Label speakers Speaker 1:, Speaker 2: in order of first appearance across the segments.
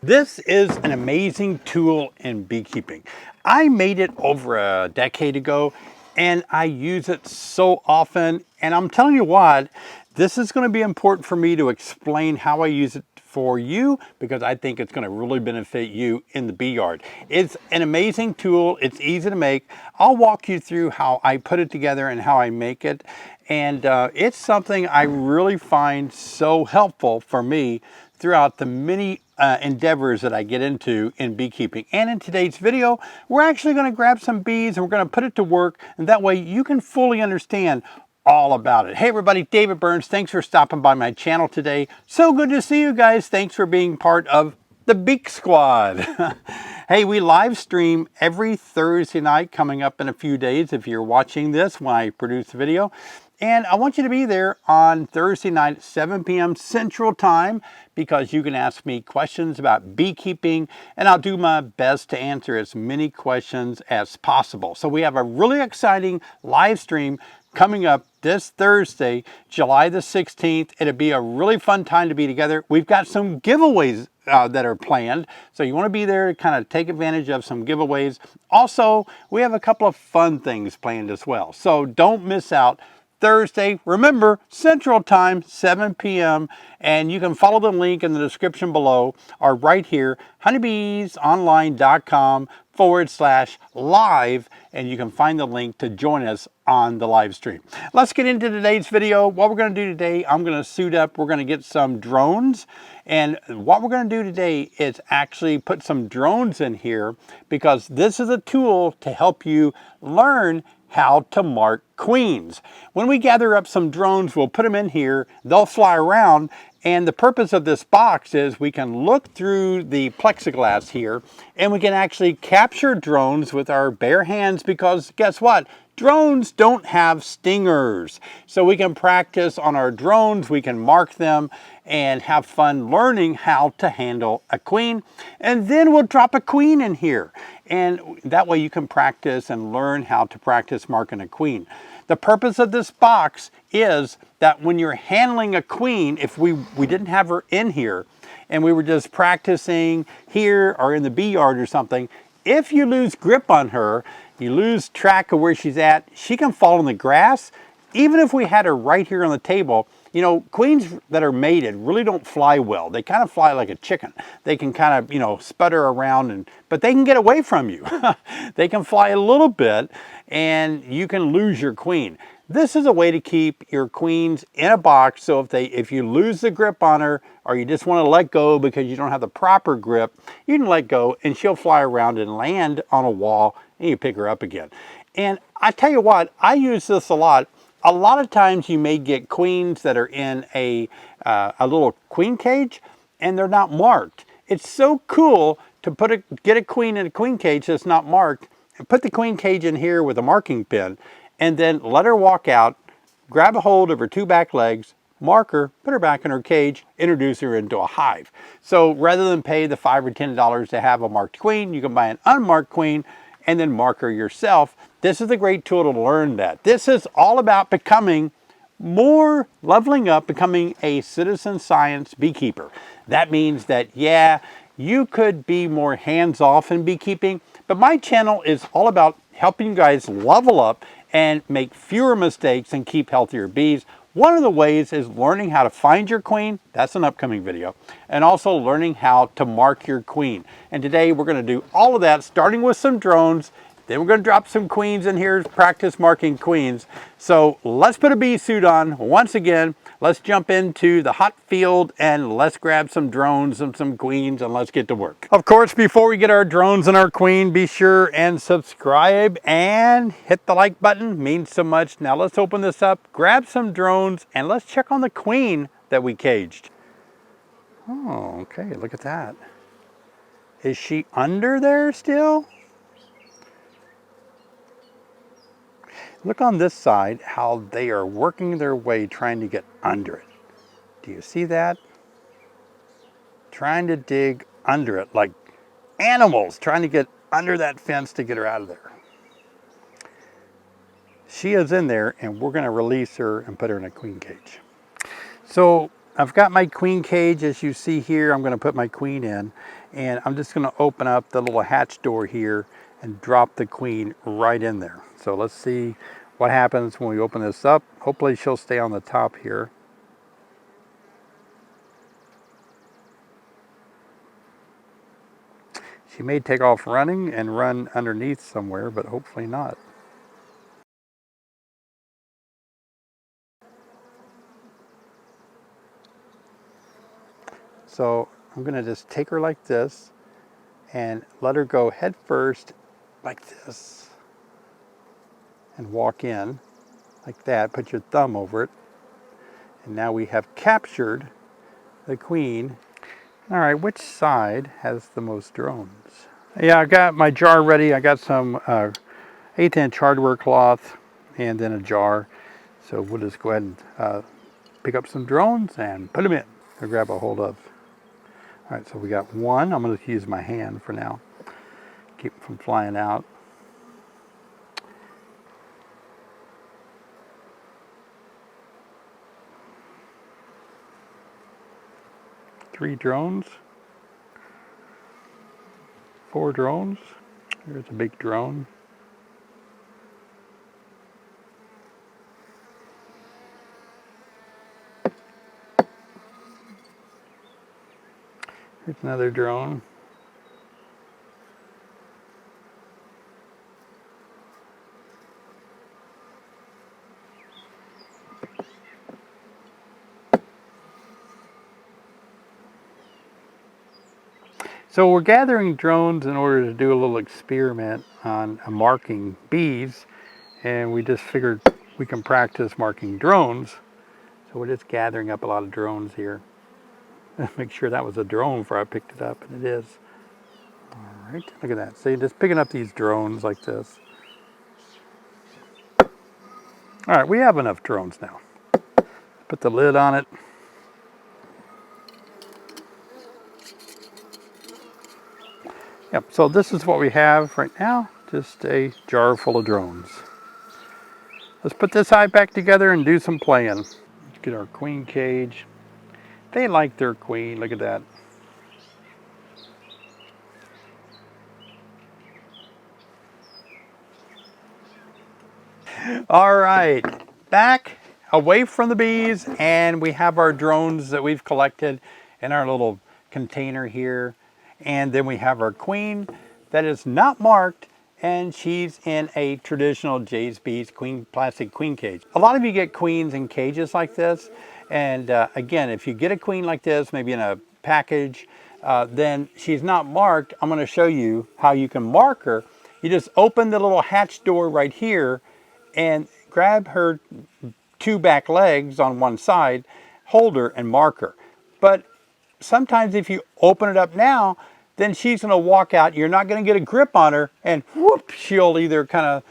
Speaker 1: This is an amazing tool in beekeeping. I made it over a decade ago and I use it so often, and I'm telling you what, this is going to be important for me to explain how I use it for you because I think it's going to really benefit you in the bee yard. It's an amazing tool. It's easy to make. I'll walk you through how I put it together and how I make it. And it's something I really find so helpful for me throughout the many endeavors that I get into in beekeeping. And in today's video, we're actually going to grab some bees and we're going to put it to work, and that way you can fully understand all about it. Hey everybody, David Burns. Thanks for stopping by my channel today. So good to see you guys. Thanks for being part of the Beak Squad. Hey, we live stream every Thursday night coming up in a few days if you're watching this when I produce the video. And I want you to be there on Thursday night at 7 p.m. Central Time because you can ask me questions about beekeeping and I'll do my best to answer as many questions as possible. So we have a really exciting live stream coming up this Thursday, July the 16th. It'll be a really fun time to be together. We've got some giveaways that are planned. So you want to be there to kind of take advantage of some giveaways. Also, we have a couple of fun things planned as well. So don't miss out. Thursday, remember, Central Time, 7 p.m. And you can follow the link in the description below or right here, honeybeesonline.com/live, and you can find the link to join us on the live stream. Let's get into today's video. What we're going to do today, I'm going to suit up. We're going to get some drones. And what we're going to do today is actually put some drones in here because this is a tool to help you learn how to mark queens. When we gather up some drones, we'll put them in here, they'll fly around, and the purpose of this box is we can look through the plexiglass here and we can actually capture drones with our bare hands because guess what? Drones don't have stingers. So we can practice on our drones, we can mark them and have fun learning how to handle a queen. And then we'll drop a queen in here. And that way you can practice and learn how to practice marking a queen. The purpose of this box is that when you're handling a queen, if we didn't have her in here and we were just practicing here or in the bee yard or something, if you lose grip on her, you lose track of where she's at, she can fall in the grass. Even if we had her right here on the table, you know, queens that are mated really don't fly well. They kind of fly like a chicken. They can kind of, you know, sputter around, but they can get away from you. They can fly a little bit and you can lose your queen. This is a way to keep your queens in a box, so if you lose the grip on her or you just want to let go because you don't have the proper grip, you can let go and she'll fly around and land on a wall and you pick her up again. And I tell you what, I use this a lot. A lot of times you may get queens that are in a little queen cage and they're not marked. It's so cool to get a queen in a queen cage that's not marked and put the queen cage in here with a marking pin and then let her walk out, grab a hold of her two back legs, mark her, put her back in her cage, introduce her into a hive. So rather than pay the $5 or $10 to have a marked queen, you can buy an unmarked queen and then mark her yourself. This is a great tool to learn that. This is all about becoming more, leveling up, becoming a citizen science beekeeper. That means that, yeah, you could be more hands-off in beekeeping, but my channel is all about helping you guys level up and make fewer mistakes and keep healthier bees. One of the ways is learning how to find your queen. That's an upcoming video. And also learning how to mark your queen. And today we're going to do all of that, starting with some drones. Then we're going to drop some queens in here, practice marking queens. So let's put a bee suit on once again. Let's jump into the hot field and let's grab some drones and some queens and let's get to work. Of course, before we get our drones and our queen, be sure and subscribe and hit the like button. Means so much. Now let's open this up, grab some drones, and let's check on the queen that we caged. Oh, okay, look at that. Is she under there still? Look on this side how they are working their way trying to get under it. Do you see that? Trying to dig under it like animals trying to get under that fence to get her out of there. She is in there and we're going to release her and put her in a queen cage. So I've got my queen cage, as you see here. I'm going to put my queen in, and I'm just going to open up the little hatch door here and drop the queen right in there. So let's see what happens when we open this up. Hopefully she'll stay on the top here. She may take off running and run underneath somewhere, but hopefully not. So I'm going to just take her like this and let her go head first like this and walk in like that. Put your thumb over it. And now we have captured the queen. All right, which side has the most drones? Yeah, I got my jar ready. I got some 1/8 inch hardware cloth and then a jar. So we'll just go ahead and pick up some drones and put them in. Or grab a hold of. All right, so we got one. I'm going to use my hand for now. Keep them from flying out. Three drones. 4 drones. Here's a big drone. Here's another drone. So we're gathering drones in order to do a little experiment on marking bees, and we just figured we can practice marking drones. So we're just gathering up a lot of drones here. Make sure that was a drone before I picked it up, and it is. All right, look at that. See, just picking up these drones like this. All right, we have enough drones now. Put the lid on it. Yep, so this is what we have right now, just a jar full of drones. Let's put this hive back together and do some playing. Let's get our queen cage. They like their queen, look at that. All right, back away from the bees, and we have our drones that we've collected in our little container here. And then we have our queen that is not marked, and she's in a traditional Jay's Bees queen plastic queen cage. A lot of you get queens in cages like this, and again, if you get a queen like this, maybe in a package, then she's not marked. I'm going to show you how you can mark her. You just open the little hatch door right here and grab her 2 back legs on one side, hold her and mark her. But sometimes if you open it up now, then she's going to walk out. You're not going to get a grip on her, and whoop, she'll either kind of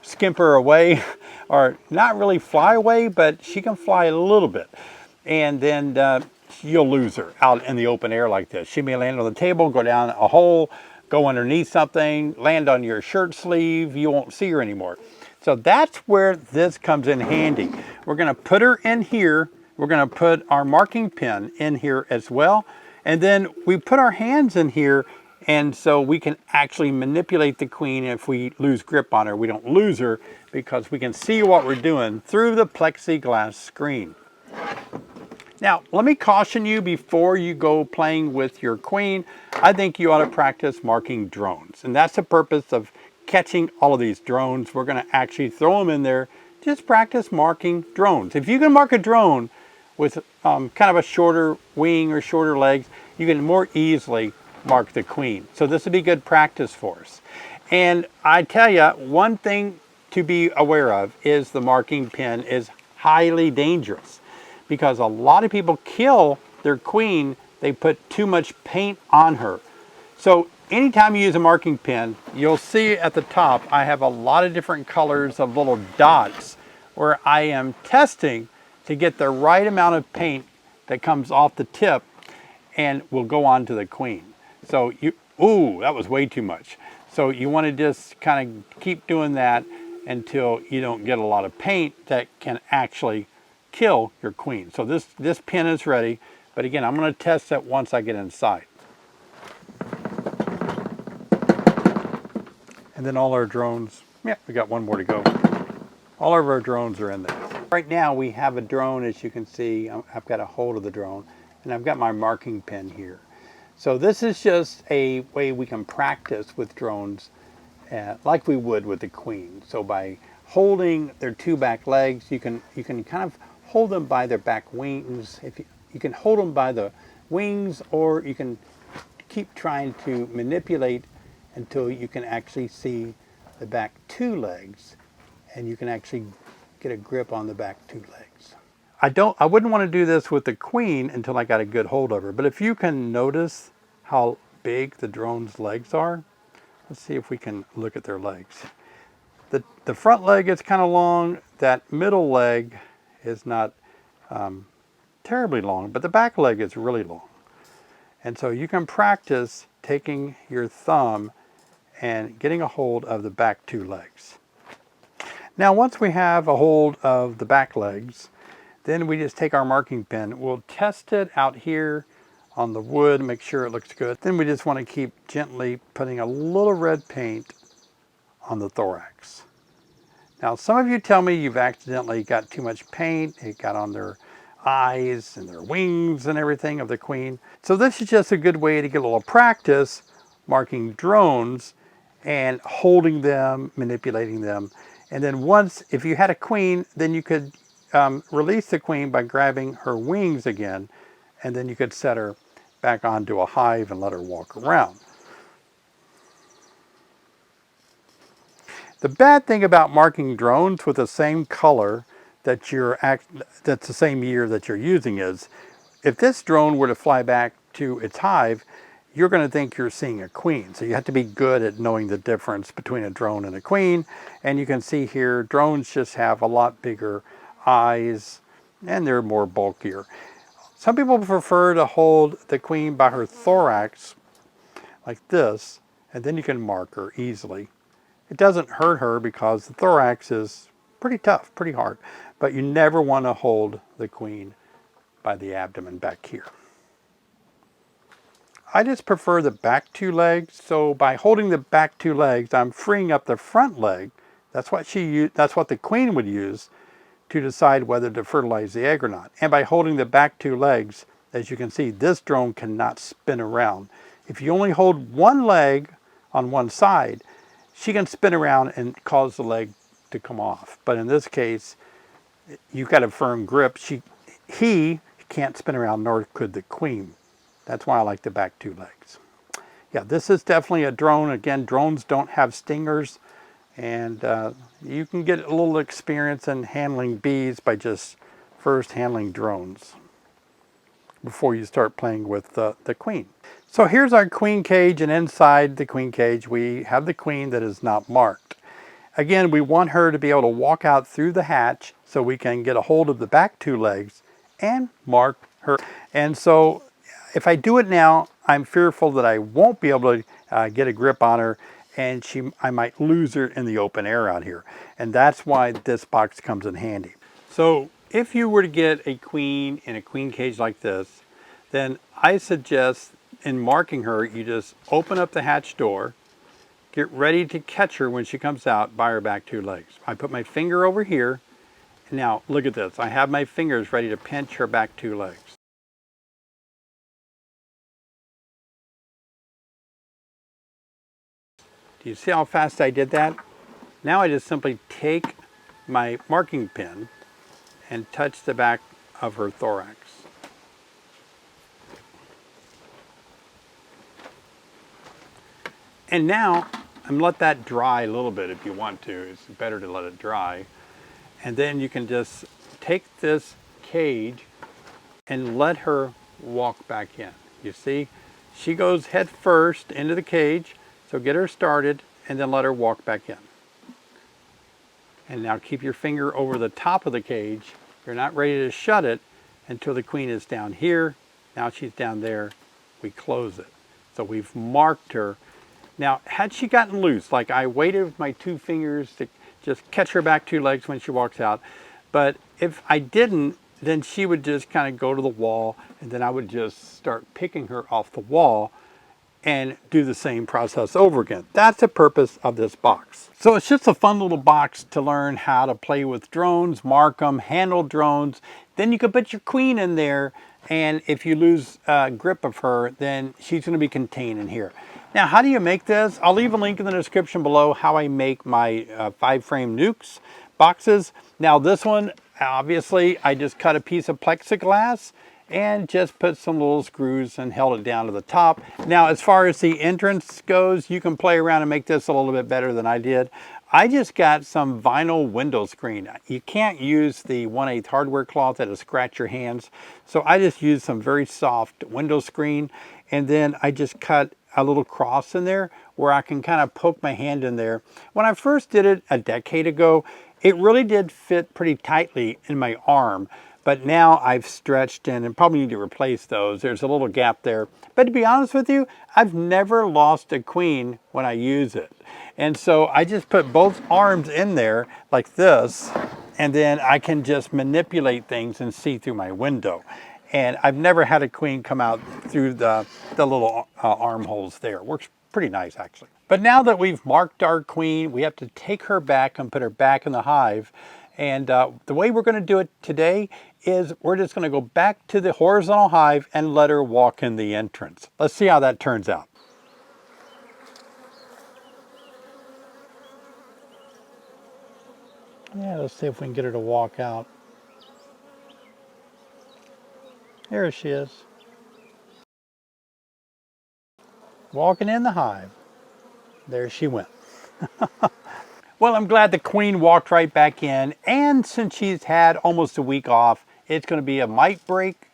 Speaker 1: skimper away or not really fly away, but she can fly a little bit. And then you'll lose her out in the open air like this. She may land on the table, go down a hole, go underneath something, land on your shirt sleeve. You won't see her anymore. So that's where this comes in handy. We're going to put her in here. We're going to put our marking pin in here as well. And then we put our hands in here, and so we can actually manipulate the queen. If we lose grip on her, we don't lose her because we can see what we're doing through the plexiglass screen. Now, let me caution you before you go playing with your queen. I think you ought to practice marking drones, and that's the purpose of catching all of these drones. We're going to actually throw them in there. Just practice marking drones. If you can mark a drone with kind of a shorter wing or shorter legs, you can more easily mark the queen. So this would be good practice for us. And I tell you, one thing to be aware of is the marking pin is highly dangerous, because a lot of people kill their queen. They put too much paint on her. So anytime you use a marking pin, you'll see at the top I have a lot of different colors of little dots where I am testing to get the right amount of paint that comes off the tip and will go on to the queen. So ooh, that was way too much. So you want to just kind of keep doing that until you don't get a lot of paint that can actually kill your queen. So this pin is ready, but again, I'm going to test it once I get inside. And then all our drones, yeah, we got one more to go. All of our drones are in there. Right now we have a drone, as you can see. I've got a hold of the drone, and I've got my marking pin here. So this is just a way we can practice with drones like we would with the queen. So by holding their two back legs, you can kind of hold them by their back wings. If you can hold them by the wings, or you can keep trying to manipulate until you can actually see the back two legs, and you can actually get a grip on the back two legs. I wouldn't want to do this with the queen until I got a good hold of her, but if you can notice how big the drone's legs are, let's see if we can look at their legs. The front leg is kind of long, that middle leg is not terribly long, but the back leg is really long. And so you can practice taking your thumb and getting a hold of the back two legs. Now, once we have a hold of the back legs, then we just take our marking pin. We'll test it out here on the wood, make sure it looks good. Then we just want to keep gently putting a little red paint on the thorax. Now, some of you tell me you've accidentally got too much paint. It got on their eyes and their wings and everything of the queen. So this is just a good way to get a little practice marking drones and holding them, manipulating them. And then once, if you had a queen, then you could release the queen by grabbing her wings again, and then you could set her back onto a hive and let her walk around. The bad thing about marking drones with the same color that's the same year that you're using is, if this drone were to fly back to its hive, you're going to think you're seeing a queen. So you have to be good at knowing the difference between a drone and a queen. And you can see here, drones just have a lot bigger eyes and they're more bulkier. Some people prefer to hold the queen by her thorax like this, and then you can mark her easily. It doesn't hurt her because the thorax is pretty tough, pretty hard, but you never want to hold the queen by the abdomen back here. I just prefer the back two legs, so by holding the back two legs, I'm freeing up the front leg. That's what the queen would use to decide whether to fertilize the egg or not. And by holding the back two legs, as you can see, this drone cannot spin around. If you only hold one leg on one side, she can spin around and cause the leg to come off. But in this case, you've got a firm grip. He can't spin around, nor could the queen. That's why I like the back two legs. Yeah, this is definitely a drone. Again, drones don't have stingers, and you can get a little experience in handling bees by just first handling drones before you start playing with the queen. So here's our queen cage, and inside the queen cage we have the queen that is not marked. Again, we want her to be able to walk out through the hatch so we can get a hold of the back two legs and mark her. And so if I do it now, I'm fearful that I won't be able to get a grip on her, and I might lose her in the open air out here. And that's why this box comes in handy. So if you were to get a queen in a queen cage like this, then I suggest in marking her, you just open up the hatch door, get ready to catch her when she comes out by her back two legs. I put my finger over here, and now look at this. I have my fingers ready to pinch her back two legs. Do you see how fast I did that? Now I just simply take my marking pin and touch the back of her thorax. And now I'm let that dry a little bit if you want to. It's better to let it dry. And then you can just take this cage and let her walk back in. You see, she goes head first into the cage. So get her started and then let her walk back in. And now keep your finger over the top of the cage. You're not ready to shut it until the queen is down here. Now she's down there. We close it. So we've marked her. Now, had she gotten loose, like I waited with my two fingers to just catch her back two legs when she walks out, but if I didn't, then she would just kind of go to the wall, and then I would just start picking her off the wall and do the same process over again. That's the purpose of this box. So it's just a fun little box to learn how to play with drones, mark them, handle drones. Then you can put your queen in there, and if you lose grip of her, then she's going to be contained in here. Now, how do you make this? I'll leave a link in the description below how I make my 5-frame nukes boxes. Now this one, obviously, I just cut a piece of plexiglass and just put some little screws and held it down to the top. Now, as far as the entrance goes, you can play around and make this a little bit better than I did. I just got some vinyl window screen. You can't use the 1/8 hardware cloth, that'll scratch your hands. So I just used some very soft window screen, and then I just cut a little cross in there where I can kind of poke my hand in there. When I first did it a decade ago, it really did fit pretty tightly in my arm. But now I've stretched in and probably need to replace those. There's a little gap there. But to be honest with you, I've never lost a queen when I use it. And so I just put both arms in there like this, and then I can just manipulate things and see through my window. And I've never had a queen come out through the little armholes there. It works pretty nice, actually. But now that we've marked our queen, we have to take her back and put her back in the hive. And the way we're going to do it today is we're just going to go back to the horizontal hive and let her walk in the entrance. Let's see how that turns out. Yeah, let's see if we can get her to walk out. There she is. Walking in the hive. There she went. Well, I'm glad the queen walked right back in, and since she's had almost a week off, it's going to be a mite break,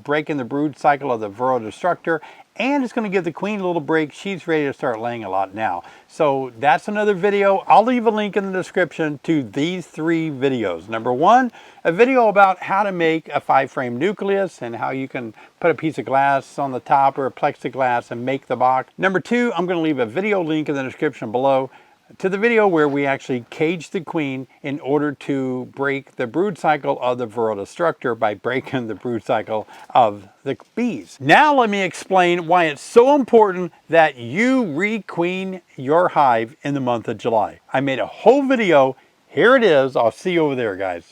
Speaker 1: breaking the brood cycle of the Varroa destructor, and it's going to give the queen a little break. She's ready to start laying a lot now. So that's another video. I'll leave a link in the description to these 3 videos. Number 1, a video about how to make a 5-frame nucleus and how you can put a piece of glass on the top or a plexiglass and make the box. Number 2, I'm going to leave a video link in the description below to the video where we actually cage the queen in order to break the brood cycle of the Varroa destructor by breaking the brood cycle of the bees. Now let me explain why it's so important that you requeen your hive in the month of July. I made a whole video. Here it is. I'll see you over there, guys.